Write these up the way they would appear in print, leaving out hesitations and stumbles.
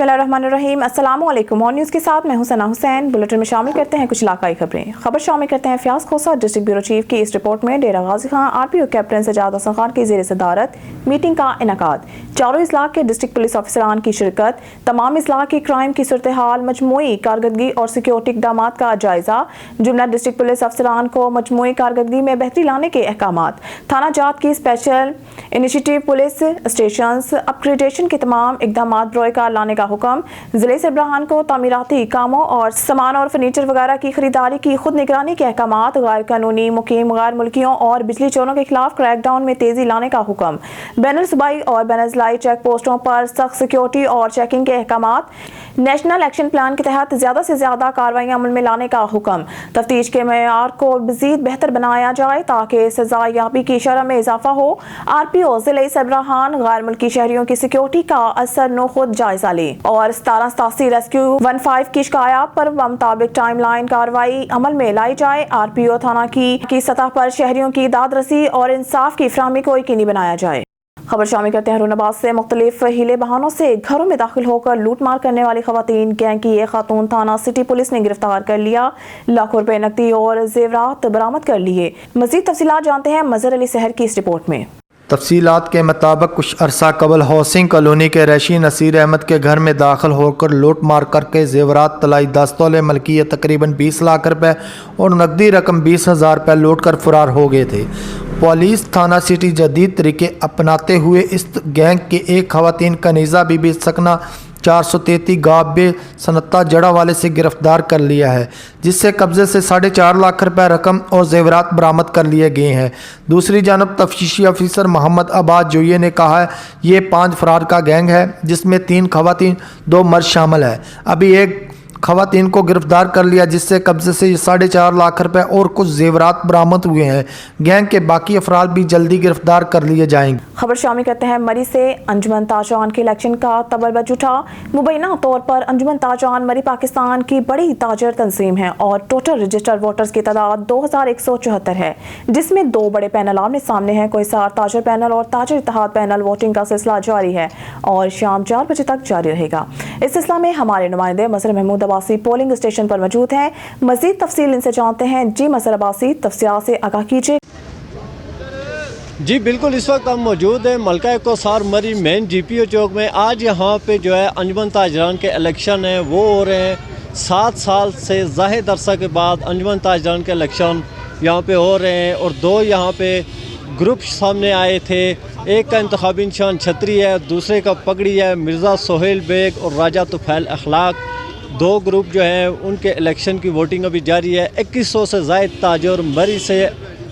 बिस्मिल्लाहिर्रहमानिर्रहीम। अस्सलाम वालेकुम। और न्यूज़ के साथ मैं हूं सना हुसैन। बुलेटिन में शामिल करते हैं कुछ इलाकाई खबरें। खबर शामिल करते हैं फयाज खोसा डिस्ट्रिक्ट ब्यूरो चीफ की इस रिपोर्ट में डेरा गाजी खान आरपीओ कैप्टन सजाद हसन खान की ज़ेर सदारत मीटिंग का इनेकाद, चारों इजला के डिस्ट्रिक्ट पुलिस अफसरान की शिरकत, तमाम इजला की क्राइम की सूरत हाल, मजमूई कारकर्दगी और सिक्योरिटी इक़दामात का जायजा, जुमला डिस्ट्रिक्ट पुलिस अफसरान को मजमूई कारकर्दगी में बेहतरी लाने के अहकामात, थाना जात की special initiative police station upgradation के तमाम इक़दामात बरोएकार लाने का हुक्म, जिले सरबराहान को तामीराती कामों और सामान और फर्नीचर वगैरह की खरीदारी की खुद निगरानी के अहकामात, गैर कानूनी मुकीम गैर मुल्कियों और बिजली चोरों के खिलाफ क्रैकडाउन में तेजी लाने का हुक्म, बैनर सूबाई और बैनर ज़िलाई चेक पोस्टों पर सख्त सिक्योरिटी और चेकिंग के अहकामात, नेशनल एक्शन प्लान के तहत ज़्यादा से ज़्यादा कार्रवाइयाँ अमल में लाने का हुक्म, तफ्तीश के मेयार को मज़ीद बेहतर बनाया जाए ताकि सजा याबी की शरह में इजाफा हो। आरपीओ जिले सरबराहान गैर मुल्की शहरियों की सिक्योरिटी का असर नो खुद जायजा ले और 1787 रेस्क्यू 15 की शिकायत पर मुताबिक टाइम लाइन कार्रवाई अमल में लाई जाए। आरपीओ थाना की सतह पर शहरियों की दाद रसी और इंसाफ की फराहमी को यकीनी बनाया जाए। खबर शामिल करते हैं हरुनाबाद से। मुख्तलिफ हीले बहानों से घरों में दाखिल होकर लूट मार करने वाली खवातीन गैंग की एक खातून थाना सिटी पुलिस ने गिरफ्तार कर लिया, लाखों रुपए नकदी और जेवरात बरामद कर लिए। मजीद तफसीलात जानते हैं मजहर अली सहर की इस रिपोर्ट में। तफसीलात के मुताबिक कुछ अरसा कबल हाउसिंग कॉलोनी के रशी नसीर अहमद के घर में दाखिल होकर लूट मार करके जेवरात तलाई 10 तोले मलकियत तकरीबन 20 लाख रुपए और नकदी रकम 20,000 रुपये लूट कर फरार हो गए थे। पुलिस थाना सिटी जदीद तरीके अपनाते हुए इस गैंग के एक खवातीन कनीज़ा बीबी सकना 433 गाबे सनत्ता जड़ा वाले से गिरफ्तार कर लिया है, जिससे कब्जे से 4.5 लाख रुपए रकम और जेवरात बरामद कर लिए गए हैं। दूसरी जानब तफ्तीशी अफसर मोहम्मद अब्बास जोये ने कहा है ये 5 फरार का गैंग है, जिसमें 3 खवातीन 2 मर्द शामिल है। अभी एक खवातीन को गिरफ्तार कर लिया, जिससे कब्जे से 4.5 लाख रुपए और कुछ जेवरात बरामद हुए हैं। गैंग के बाकी अफराद भी जल्दी गिरफ्तार कर लिए जाएंगे। खबर शामिल करते हैं मरी से। अंजुमन ताजरान के इलेक्शन का तबलबज उठा। मुबैना तौर पर अंजुमन ताजरान मरी पाकिस्तान की बड़ी ताजर तंजीम है और टोटल रजिस्टर्ड वोटर्स की तादाद 2174 है, जिसमें 2 बड़े पैनल आमने सामने हैं। कोहिसार ताजर पैनल और ताजर इत्तेहाद पैनल। वोटिंग का सिलसिला जारी है और शाम 4 बजे तक जारी रहेगा। इस सिलसिला में हमारे नुमाइंदे मसर महमूद अब्बासी पोलिंग स्टेशन पर मौजूद हैं। मजीद तफसील इनसे जानते हैं। जी मसर अब्बासी, तफसीलात से आगाह कीजिए। जी बिल्कुल, इस वक्त हम मौजूद हैं मलका कोसार मरी मेन जीपीओ चौक में। आज यहाँ पे जो है अंजुमन ताजरान के इलेक्शन हैं वो हो रहे हैं। 7 साल से ज़ाहिद अरसा के बाद अंजुमन ताजरान के इलेक्शन यहाँ पे हो रहे हैं और 2 यहाँ पे ग्रुप सामने आए थे। एक का इंतखाबी निशान छतरी है, दूसरे का पगड़ी है। मिर्ज़ा सोहेल बेग और राजा तुफैल अखलाक 2 ग्रुप जो हैं उनके इलेक्शन की वोटिंग अभी जारी है। 2100 से ज़ायद ताजर मरी से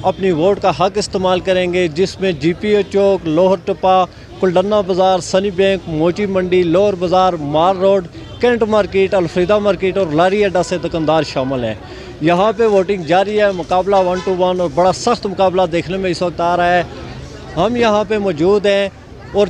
अपनी वोट का हक इस्तेमाल करेंगे, जिसमें जीपीओ चौक, लोहर टपा, कुलडन्ना बाज़ार, सनी बैंक, मोची मंडी, लोअर बाज़ार, मार रोड, कैंट मार्केट, अलफ्रीदा मार्केट और लारी अड्डा से दुकानदार शामिल हैं। यहाँ पे वोटिंग जारी है। मुकाबला 1 to 1 और बड़ा सख्त मुकाबला देखने में इस वक्त आ रहा है। हम यहाँ पे मौजूद हैं और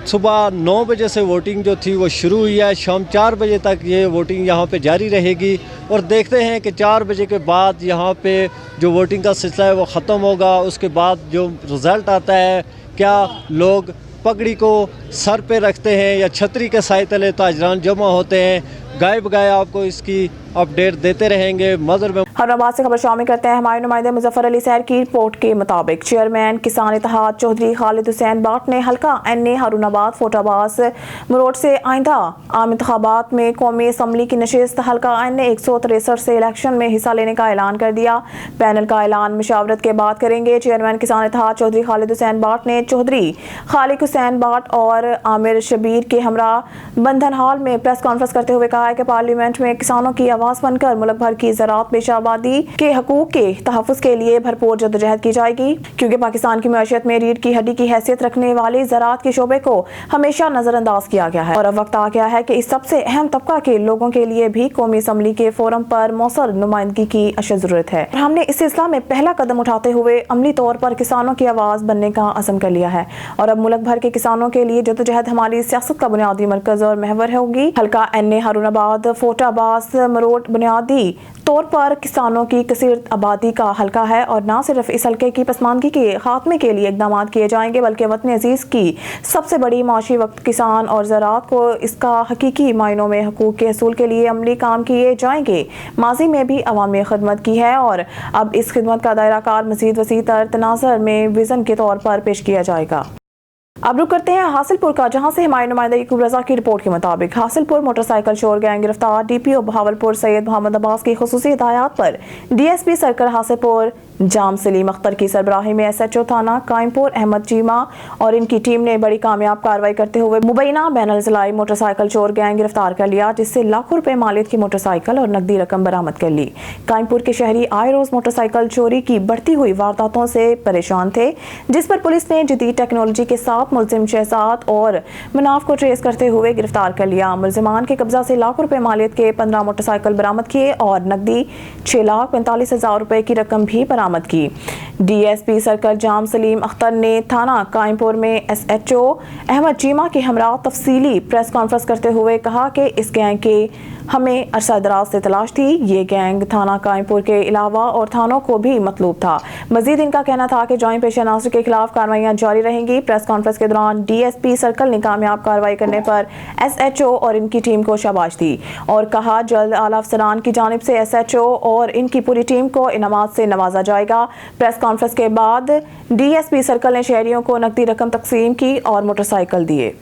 सुबह 9 बजे से वोटिंग जो थी वो शुरू हुई है। शाम 4 बजे तक ये वोटिंग यहाँ पे जारी रहेगी और देखते हैं कि 4 बजे के बाद यहाँ पे जो वोटिंग का सिलसिला है वो ख़त्म होगा। उसके बाद जो रिज़ल्ट आता है, क्या लोग पगड़ी को सर पे रखते हैं या छतरी के साए तले ताजरान जमा होते हैं, गाय बगाए आपको इसकी अपडेट देते रहेंगे। मज़र में हरुनाबाद से खबर शामिल करते हैं हमारे नुमाइंदे मुजफ्फर अली सहर की रिपोर्ट के मुताबिक चेयरमैन किसान इत्तेहाद चौधरी खालिद हुसैन बाट ने हल्का एनए हरुनाबाद फोटाबास मरोड से आइंदा आम इंतखाबात में कौमी असम्बली की नशिस्त हल्का एनए 163 से इलेक्शन में हिस्सा लेने का ऐलान कर दिया। पैनल का ऐलान मशावरत के बाद करेंगे। चेयरमैन किसान इत्तेहाद चौधरी खालिद हुसैन बाट ने चौधरी खालिद हुसैन बाट और आमिर शबीर के हमरा बंधन हॉल में प्रेस कॉन्फ्रेंस करते हुए कहा है कि पार्लियामेंट में किसानों की आवाज़ बनकर मुल्क भर की ज़राअत पेशा आबादी के हकूक के तहफ़्फ़ुज़ के लिए भरपूर जद्दोजहद की जाएगी, क्योंकि पाकिस्तान की मैशियत में रीढ़ की हड्डी की हैसियत रखने वाली ज़राअत के शोबे को हमेशा नज़रअंदाज किया गया है और अब वक्त आ गया है कि इस सबसे अहम तबका के लोगों के लिए भी कौमी असम्बली के फोरम पर मौसर नुमाइंदगी की अशद ज़रूरत है। हमने इस सिलसिला में पहला कदम उठाते हुए अमली तौर पर किसानों की आवाज़ बनने का अज़म कर लिया है और अब मुल्क भर के किसानों के लिए जद्दोजहद हमारी सियासत का बुनियादी मरकज़ और महवर होगी। हल्का एनए हरुनाबाद फैसलाबाद फोटाबाद मरोट बुनियादी तौर पर किसानों की कसीर आबादी का हल्का है और न सिर्फ इस हल्के की पसमानदगी के खात्मे के लिए इकदाम किए जाएंगे बल्कि वतन अजीज़ की सबसे बड़ी माशी वक्त किसान और ज़राअत को इसका हकीकी मायनों में हकूक़ के हसूल के लिए अमली काम किए जाएंगे। माजी में भी अवामी खिदमत की है और अब इस खिदमत का दायरा कार मज़ीद वसी तर तनाज़र में विज़न के तौर पर पेश किया जाएगा। अब रुक करते हैं हासिलपुर का, जहां से हमारे नुमाइंदा यकूब रजा की रिपोर्ट के मुताबिक हासिलपुर मोटरसाइकिल चोर गैंग गिरफ्तार। डीपीओ बहावलपुर सैयद मोहम्मद अब्बास की खुसूसी हिदायत पर डीएसपी सर्कल हासिलपुर जाम सलीम अख्तर की सरबराही में एसएचओ थाना कायमपुर अहमद चीमा और इनकी टीम ने बड़ी कामयाब कार्रवाई करते हुए मुबैना बैनुल-ज़िलाई मोटरसाइकिल चोर गैंग गिरफ्तार कर लिया, जिससे लाखों रुपए मालियत की मोटरसाइकिल और नकदी रकम बरामद कर ली। कायमपुर के शहरी आए रोज मोटरसाइकिल चोरी की बढ़ती हुई वारदातों से परेशान थे, जिस पर पुलिस ने जदीद टेक्नोलॉजी के साथ मुलजिम शहजाद और मुनाफ को ट्रेस करते हुए गिरफ्तार कर लिया। मुलजिमान के कब्जा से लाखों रुपए मालियत के 15 मोटरसाइकिल बरामद किए और नकदी 6,45,000 रुपए की रकम भी बरामद की। डीएसपी सर्कल जाम सलीम अख्तर ने थाना कायमपुर में एसएचओ अहमद चीमा के हमरा तफसीली प्रेस कॉन्फ्रेंस करते हुए कहा कि इस गैंग के हमें अरसा दराज से तलाश थी। ये गैंग थाना कायमपुर के अलावा और थानों को भी मतलूब था। मजीद इनका कहना था कि जॉइंट पेशा नासर के खिलाफ कार्रवाइयां जारी रहेंगी। प्रेस कॉन्फ्रेंस के दौरान डीएसपी सर्कल ने कामयाब कार्रवाई करने पर एसएचओ और इनकी टीम को शाबाश दी और कहा जल्द आला अफसरान की जानिब से एसएचओ और इनकी पूरी टीम को इनामात से नवाजा जाएगा। प्रेस कॉन्फ्रेंस के बाद डीएसपी सर्कल ने शहरियों को नकदी रकम तकसीम की और मोटरसाइकिल दिए।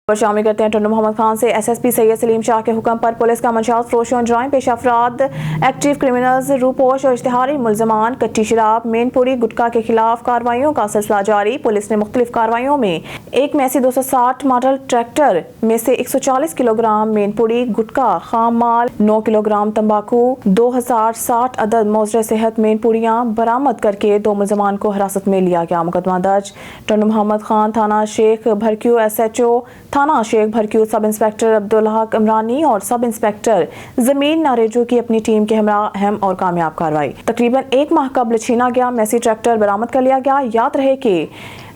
शामिल करते हैं टंडू मोहम्मद खान से। एसएसपी सैयद सलीम शाह के हुक्म पर पुलिस का मंशात फरोशों, जराइम पेशा अफराद, एक्टिव क्रिमिनल्स, रूपोश और इश्तिहारी मुलजमान, कच्ची शराब, मेनपुरी गुटखा के खिलाफ कार्रवाइयों का सिलसिला जारी। पुलिस ने मुख्तलिफ कार्रवाइयों में एक मैसी 260 मॉडल ट्रैक्टर में से 140 किलोग्राम मेनपुरी गुटखा, खाम माल 9 किलोग्राम तंबाकू, 2060 अदद मौजर सेहत मेनपुरियां बरामद करके 2 मुलजमान को हिरासत में लिया गया। मुकदमा दर्ज टंडू मोहम्मद खान थाना शेख भरक्यू, एसएचओ थाना शेख भरक्यू, सब इंस्पेक्टर अब्दुल हक इमरानी और सब इंस्पेक्टर जमीन नारेजू की अपनी टीम के हमरा अहम और कामयाब कार्रवाई। तकरीबन 1 माह कबल छीना गया मैसी ट्रैक्टर बरामद कर लिया गया। याद रहे कि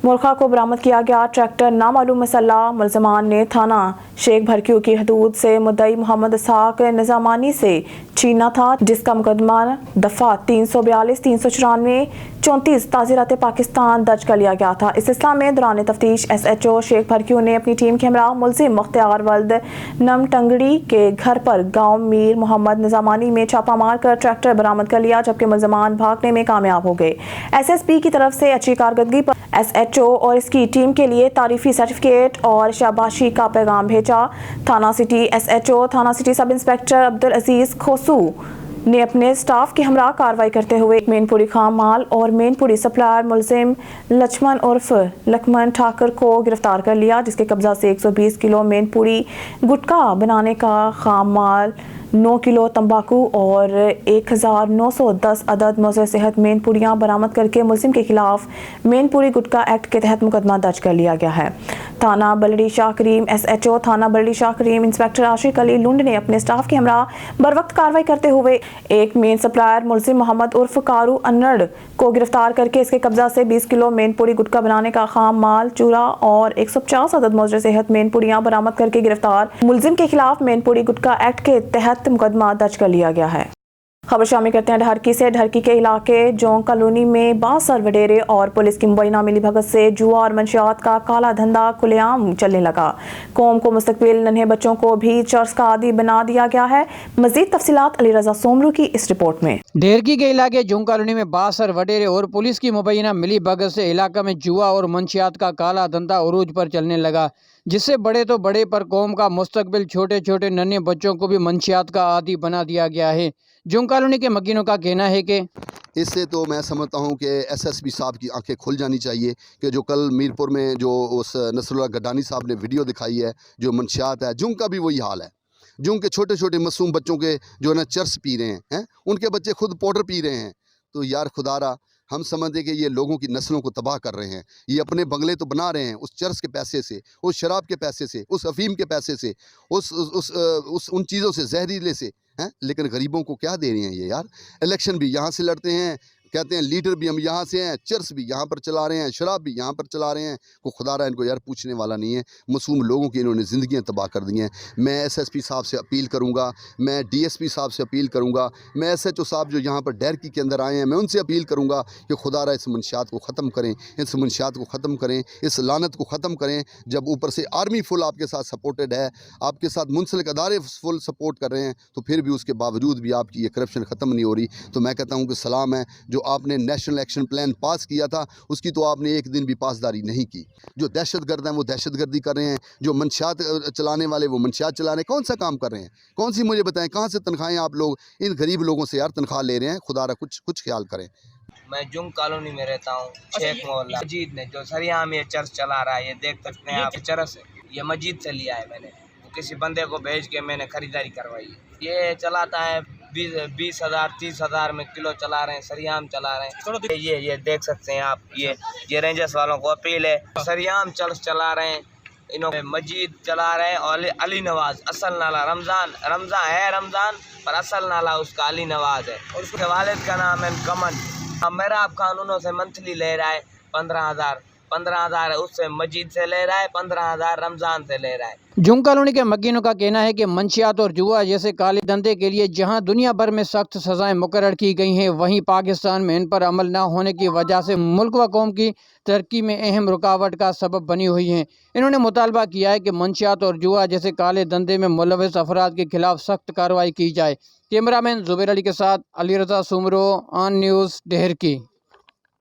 मुल्खा को बरामद किया गया ट्रैक्टर नामालूम मसल्ला मुलजमान ने थाना शेख भरक्यू की हदूद से मुद्दई मोहम्मद इसहाक निजामानी से छीना था, जिसका मुकदमा दफा 342, 394, 34 ताज़ीरात पाकिस्तान दर्ज कर लिया गया था। इस सिलसिले में दौरान तफ्तीश एसएचओ शेख भरक्यू ने अपनी टीम के हमरा मुलजिम मुख्तियार वल्द नमटंगड़ी के घर पर गांव मीर मोहम्मद निजामानी में छापा मारकर ट्रैक्टर बरामद कर लिया, जबकि मुलजमान भागने में कामयाब हो गए। एसएसपी की तरफ से अच्छी कारकर्दगी पर एसएचओ और इसकी टीम के लिए तारीफी सर्टिफिकेट और शाबाशी का पैगाम भेजा। थाना सिटी एसएचओ थाना सिटी सब इंस्पेक्टर अब्दुल अजीज खोसू ने अपने स्टाफ के हमरा कार्रवाई करते हुए मेनपुरी खाम माल और मेनपुरी सप्लायर मुलजिम लक्ष्मण उर्फ लक्ष्मण ठाकर को गिरफ्तार कर लिया, जिसके कब्जा से 120 किलो मेनपुरी गुटखा बनाने का खाम माल, 9 किलो तंबाकू और 1910 अदद मौजूद सेहत मेनपुरियां बरामद करके मुलजिम के खिलाफ मेनपुरी गुटखा एक्ट के तहत मुकदमा दर्ज कर लिया गया है। थाना बलड़ी शाह करीम एसएचओ थाना बलड़ी शाह करीम इंस्पेक्टर आशिक अली लुंड ने अपने स्टाफ के हमरा बरवक्त कार्रवाई करते हुए एक मेन सप्लायर मुलजिम मोहम्मद उर्फ कारू अन्नड़ को गिरफ्तार करके इसके कब्जा से 20 किलो मेनपुरी गुटखा बनाने का खाम माल, चूरा और 150 अदद मौजूद सेहत मेनपुरियां बरामद करके गिरफ्तार मुलजिम के खिलाफ मेनपुरी गुटखा एक्ट के तहत मुकदमा दर्ज कर लिया गया है। खबर शामिल करते हैं ढरकी से। ढरकी के इलाके जोंग कॉलोनी में बासर वडेरे और पुलिस की मुबैना मिली भगत से जुआ और मंशियात का काला धंधा खुलेआम चलने लगा। कौम को मुस्तकबिल नन्हे बच्चों को भी चर्स का आदी बना दिया गया है। मजीद तफसीलात अली रजा सोमरू की इस रिपोर्ट में। ढेरकी के इलाके जोंग कॉलोनी में बासर वडेरे और पुलिस की मुबैना मिली भगत से इलाका में जुआ और मंशियात का काला धंधा उरूज पर चलने लगा, जिससे बड़े तो बड़े पर कौम का मुस्तकबिल छोटे छोटे नन्हे बच्चों को भी मंशियात का आदी बना दिया गया है। जोंग कॉलोनी के मकीनों का कहना है कि इससे तो मैं समझता हूँ कि एसएसपी साहब की आंखें खुल जानी चाहिए कि जो कल मीरपुर में जो उस नसरुल्लाह गड्डानी साहब ने वीडियो दिखाई है, जो मंशियात है, जुंग का भी वही हाल है। जुंग के छोटे छोटे मासूम बच्चों के जो है ना चर्स पी रहे हैं, उनके बच्चे खुद पाउडर पी रहे हैं। तो यार खुदारा, हम समझते कि ये लोगों की नस्लों को तबाह कर रहे हैं। ये अपने बंगले तो बना रहे हैं उस चर्च के पैसे से, उस शराब के पैसे से, उस अफीम के पैसे से, उन चीज़ों से, जहरीले से हैं, लेकिन गरीबों को क्या दे रहे हैं ये यार। इलेक्शन भी यहाँ से लड़ते हैं, कहते हैं लीडर भी हम यहाँ से हैं, चर्च भी यहाँ पर चला रहे हैं, शराब भी यहाँ पर चला रहे हैं। को खुदा रहा इनको यार पूछने वाला नहीं है। मासूम लोगों की इन्होंने ज़िंदगियाँ तबाह कर दी हैं। मैं SSP साहब से अपील करूँगा, मैं DSP साहब से अपील करूँगा, मैं SHO साहब जो यहाँ पर डैरकी के अंदर आए हैं, मैं उनसे अपील करूँगा कि खुदा रहा इस मंशियात को ख़त्म करें, इस मंशियात को ख़त्म करें, इस लानत को ख़त्म करें। जब ऊपर से आर्मी फुल आपके साथ सपोर्टेड है, आपके साथ मुंसलिक अदारे फुल सपोर्ट कर रहे हैं, तो फिर भी उसके बावजूद भी आपकी ये करप्शन ख़त्म नहीं हो रही। तो मैं कहता हूँ कि सलाम है, जो आपने नेशनल एक्शन प्लान पास किया था उसकी तो आपने एक दिन भी पासदारी नहीं की। जो दहशतगर्द हैं वो दहशतगर्दी कर रहे हैं, जो मंशियात चलाने वाले वो मंशियात चला रहे हैं। कौन सा काम कर रहे हैं? कौन सी मुझे बताएं, कहाँ से तनख्वाहें आप लोग इन गरीब लोगों से यार तनख्वाह ले रहे हैं? खुदा कुछ ख्याल करें। मैं जुंग कॉलोनी में रहता हूँ, शेख मोहल्ला। मस्जिद ने जो सरिया में चर्च चला रहा है, ये देख सकते हैं आप, चरस है, ये मस्जिद से लिया है मैंने, किसी बंदे को भेज के मैंने खरीदारी करवाई। ये चलाता है 20,000 30,000 में किलो चला रहे हैं, सरियाम चला रहे हैं। ये देख सकते हैं आप, ये रेंजर्स वालों को अपील है, सरियाम चर्च चला रहे हैं, इन्होंने मस्जिद चला रहे हैं। और अली नवाज असल नाला रमज़ान पर असल नाला उसका अली नवाज है, और उसके वालिद का नाम है कमन। अब मेरा आप कानूनों से मंथली ले रहा है 15,000 उससे मस्जिद से ले रहा है, 15,000 रमज़ान से ले रहा है। जुंग कॉलोनी के मकीनों का कहना है कि मंशियात और जुआ जैसे काले धंधे के लिए जहां दुनिया भर में सख्त सज़ाएं मुकर्रर की गई हैं, वहीं पाकिस्तान में इन पर अमल न होने की वजह से मुल्क व कौम की तरक्की में अहम रुकावट का सबब बनी हुई हैं। इन्होंने मुतालबा किया है कि मंशियात और जुआ जैसे काले धंधे में मुलविस अफराद के खिलाफ सख्त कार्रवाई की जाए। कैमरामैन जुबैर अली के साथ अली रज़ा सुमरो, ऑन न्यूज़, डेहरकी।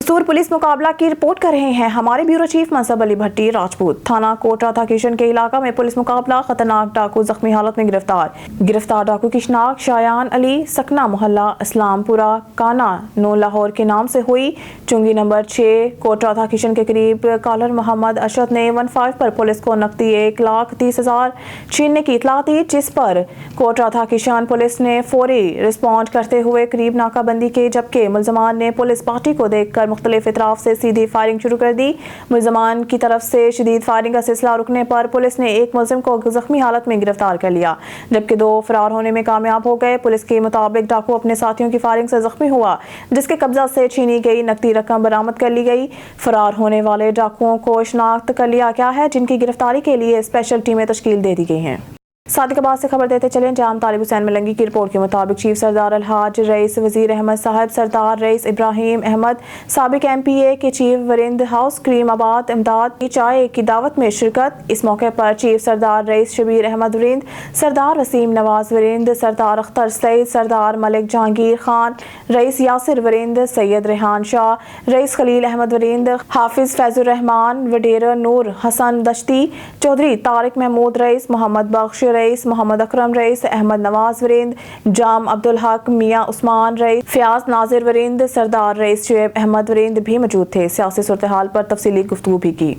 सूर पुलिस मुकाबला की रिपोर्ट कर रहे हैं हमारे ब्यूरो चीफ मनसब अली भट्टी राजपूत। थाना कोटरा था किशन के इलाका में पुलिस मुकाबला, खतरनाक डाकू जख्मी हालत में गिरफ्तार डाकू की शिनाख्त शायान अली सकना मोहल्ला इस्लामपुरा काना नो लाहौर के नाम से हुई। चुंगी नंबर 6 कोटरा था किशन के करीब कॉलर मोहम्मद अशरफ ने 15 पर पुलिस को नकदी 1,30,000 छीनने की इतला दी, जिस पर कोटरा था किशन पुलिस ने फौरी रिस्पॉन्ड करते हुए करीब नाकाबंदी की, जबकि मुलजमान ने पुलिस पार्टी को देखकर मुख्तलिफ इतराफ से सीधी फायरिंग शुरू कर दी। मुलजमान की तरफ से शदीद फायरिंग का सिलसिला रुकने पर पुलिस ने एक मुलजिम को जख्मी हालत में गिरफ्तार कर लिया, जबकि 2 फरार होने में कामयाब हो गए। पुलिस के मुताबिक डाकू अपने साथियों की फायरिंग से जख्मी हुआ, जिसके कब्जा से छीनी गई नकदी रकम बरामद कर ली गई। फरार होने वाले डाकुओं को शिनाख्त कर लिया गया है, जिनकी गिरफ्तारी के लिए स्पेशल टीमें तश्कील दे दी गई हैं। सादिकाबाद से खबर देते चलें, जहां तालिब हुसैन मलंगी की रिपोर्ट के मुताबिक चीफ सरदार अलहाज रईस वजीर अहमद साहब, सरदार रईस इब्राहिम अहमद, साबिक MPA के चीफ वरिंद हाउस क्रीम आबाद इमदाद की चाय की दावत में शिरकत। इस मौके पर चीफ सरदार रईस शबीर अहमद वरिंद, सरदार वसीम नवाज वरिंद, सरदार अख्तर सईद, सरदार मलिक जहांगीर खान, रईस यासिर वरिंद, सैयद रेहान शाह, रईस खलील अहमद वरिंद, हाफिज फैजुर रहमान, वडेर नूर हसन दश्ती, चौधरी तारिक महमूद रईस, मोहम्मद बख्श रईस, मोहम्मद अकरम रईस, अहमद नवाज वरिंद, जाम अब्दुल हक, मियां उस्मान रईस, फयाज नाजिर वरिंद, सरदार रईस शुएब अहमद वरिंद भी मौजूद थे। सियासी सूरत-ए-हाल पर तफसीली गुफ्तगू भी की।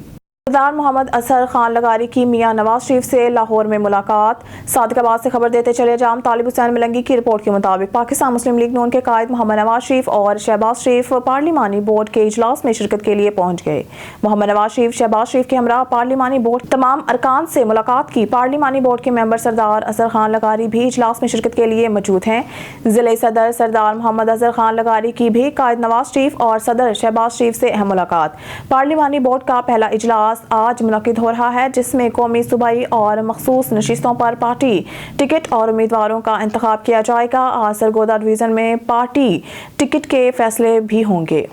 सरदार मोहम्मद असर खान लगारी की मियां नवाज शरीफ से लाहौर में मुलाकात। सादिकाबाद से खबर देते चले, जाम तालिब हुसैन मलंगी की रिपोर्ट के मुताबिक पाकिस्तान मुस्लिम लीग नून के कायद मोहम्मद नवाज शरीफ और शहबाज शरीफ पार्लिमानी बोर्ड के इजलास में शिरकत के लिए पहुंच गए। मोहम्मद नवाज शरीफ शहबाज शरीफ के हमरा पार्लिमानी बोर्ड तमाम अरकान से मुलाकात की। पार्लिमानी बोर्ड के मेंबर सरदार असर खान लगारी भी इजलास में शिरकत के लिए मौजूद हैं। जिले सदर सरदार मोहम्मद असर खान लगारी की भी कायद नवाज शरीफ और सदर शहबाज शरीफ से अहम मुलाकात। पार्लिमानी बोर्ड का पहला इजलास आज मुनक्किद हो रहा है, जिसमें कौमी सूबाई और मखसूस नशिस्तों पर पार्टी टिकट और उम्मीदवारों का इंतखाब किया जाएगा। आज सरगोदा डिवीजन में पार्टी टिकट के फैसले भी होंगे।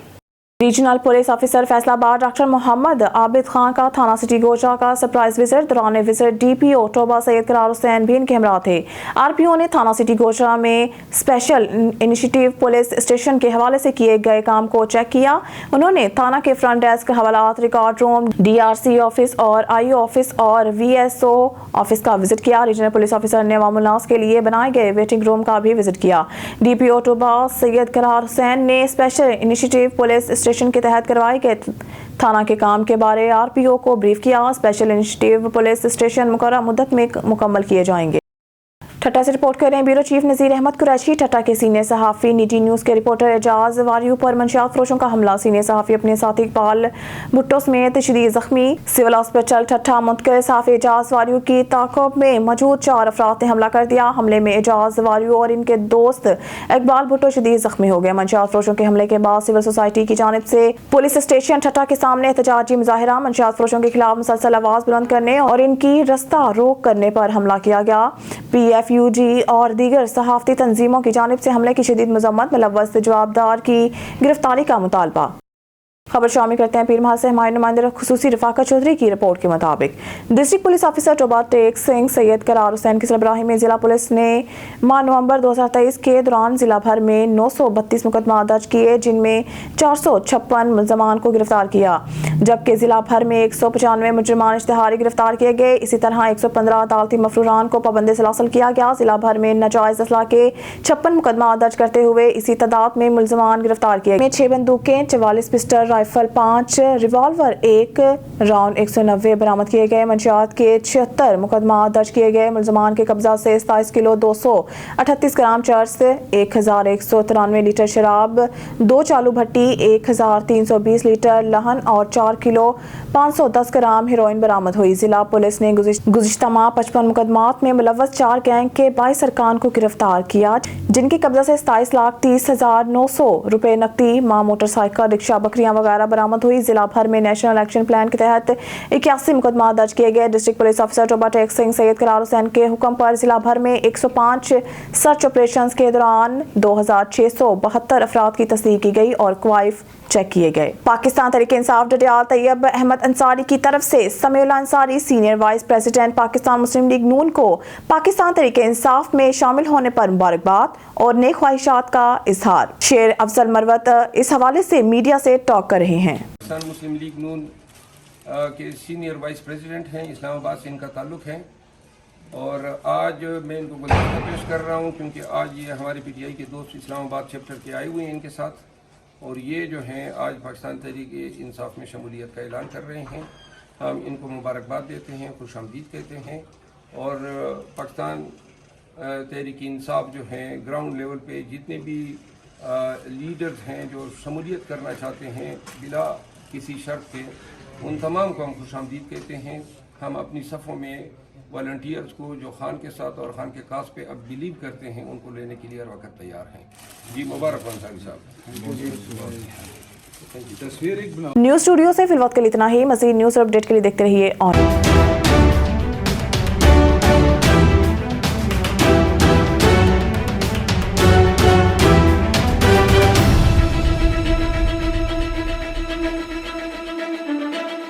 Regional police officer Faisalabad doctor Mohammad Abid Khan का थाना सिटी गोजा का सरप्राइज विजिट। दौरान विजिट DPO टोबा सैयद करार हुसैन भी इनके हमरा थे। RPO ने थाना सिटी गोजा में स्पेशल इनिशिएटिव पुलिस स्टेशन के हवाले से किए गए काम को चेक किया। उन्होंने थाना के फ्रंट डेस्क, हवालात, रिकॉर्ड रूम, DRC ऑफिस और IO ऑफिस और VSO ऑफिस का विजिट किया। रीजनल पुलिस ऑफिसर ने अवामुन्नास के लिए बनाए गए वेटिंग रूम का भी विजिट किया। DPO टोबा सैयद करार हुसैन ने स्पेशल इनिशिएटिव पुलिस स्टेशन के तहत करवाए गए थाना के काम के बारे RPO को ब्रीफ किया। स्पेशल इनिशिएटिव पुलिस स्टेशन मुकर्रर मुद्दत में मुकम्मल किए जाएंगे। ठट्टा से रिपोर्ट कर रहे हैं ब्यूरो चीफ नज़ीर अहमद कुरैशी। ठट्टा के सीनियर सहाफ़ी निजी न्यूज़ के रिपोर्टर एजाज वारियू पर मंशियात फरोशों का हमला। सीनियर सहाफ़ी अपने साथी इकबाल भुट्टो समेत शदीद जख्मी। सिविल हॉस्पिटल ठट्टा मुंतकिल। सहाफ़ी एजाज वारियू की ताक़ब में मौजूद 4 अफराद ने हमला कर दिया। हमले में एजाज वारियू और इनके दोस्त इकबाल भुट्टो शदीद जख्मी हो गए। मंशियात फरोशों के हमले के बाद सिविल सोसाइटी की जानिब से पुलिस स्टेशन ठट्टा के सामने एहतजाजी मुजाहिरा। मंशियात फरोशों के खिलाफ मुसलसल आवाज़ बुलंद करने और इनकी रास्ता रोक करने पर हमला किया गया। PFUG और दीगर सहाफ़ती तंजीमों की जानिब से हमले की शदीद मज़म्मत। मुलव्वस जवाबदार की गिरफ्तारी का मुतालबा। खबर शामिल करते हैं पीर महल से। हमारे नुमाइंदे खुसूसी रफाकत चौधरी की रिपोर्ट के मुताबिक district police officer Toba Tek Singh Syed Karar Hussain की सरबराही में जिला पुलिस ने माह नवंबर 2023 के दौरान जिला भर में 932 मुकदमा दर्ज किए, जिनमें 456 मुलजमान को गिरफ्तार किया, जबकि जिला भर में 195 मुजरिमान इश्तिहारी गिरफ्तार किए गए। इसी तरह 115 अदालती मफरूरान को पाबंद सलासल किया गया। जिला भर में नाजायज असला के 56 मुकदमा दर्ज करते हुए इसी तादाद में मुलजमान गिरफ्तार किए गए। 6 बंदूकें, 44 पिस्टल, राइफल 5, रिवॉल्वर 1, राउंड 190 बरामद किए गए। मंशियात के 76 मुकदमा दर्ज किए गए। मुलजमान के कब्जा से 27 किलो 238 ग्राम चर्स, 1193 लीटर शराब, 2 चालू भट्टी, 1320 लीटर लहन और 4 किलो 510 ग्राम हेरोइन बरामद हुई। जिला पुलिस ने गुज़िश्ता माह 55 मुकदमात में मुलव्वस 4 गैंग के 22 अरकान को गिरफ्तार किया, जिनके कब्जा से 27,30,900 रुपए नकदी, मां मोटरसाइकिल, रिक्शा, बकरियां वगैरह बरामद हुई। जिला भर में नेशनल एक्शन प्लान के तहत 81 मुकदमा दर्ज किए गए। District police officer Toba Tek Singh Syed Karar Hussain के हुक्म पर जिला भर में 105 सर्च ऑपरेशंस के दौरान 2672 अफराद की तस्दीक की गई और क्वाइफ चेक किए गए। पाकिस्तान तहरीक इंसाफ डडियाल तैयब अहमद अंसारी की तरफ से Samiullah Ansari senior vice president Pakistan Muslim League Noon को पाकिस्तान तहरीक इंसाफ में शामिल होने पर मुबारकबाद और नेक ख्वाहिशात का इजहार। शेर अफजल मरवत इस हवाले से मीडिया से टॉक कर रहे हैं। पाकिस्तान मुस्लिम लीग नून के सीनियर वाइस प्रेसिडेंट हैं, इस्लामाबाद से इनका ताल्लुक़ है और आज मैं इनको गुलदस्ता पेश कर रहा हूँ क्योंकि आज ये हमारे PTI के दोस्त इस्लामाबाद चैप्टर के आए हुए हैं इनके साथ, और ये जो हैं आज पाकिस्तान तहरीक इंसाफ में शमूलियत का ऐलान कर रहे हैं। हम इनको मुबारकबाद देते हैं, खुशामदीद कहते हैं और पाकिस्तान तहरीक इंसाफ जो हैं ग्राउंड लेवल पे जितने भी लीडर्स हैं जो शमूलियत करना चाहते हैं बिला किसी शर्त के, उन तमाम को हम खुशामदीद कहते हैं। हम अपनी सफ़ों में वॉलंटियर्स को जो खान के साथ और खान के काज पे अब बिलीव करते हैं उनको लेने के लिए हर वक्त तैयार हैं। जी मुबारक अंसारी साहब। न्यूज़ स्टूडियो से फिलहाल के लिए इतना ही। मज़ीद न्यूज़ और अपडेट के लिए देखते रहिए ऑन।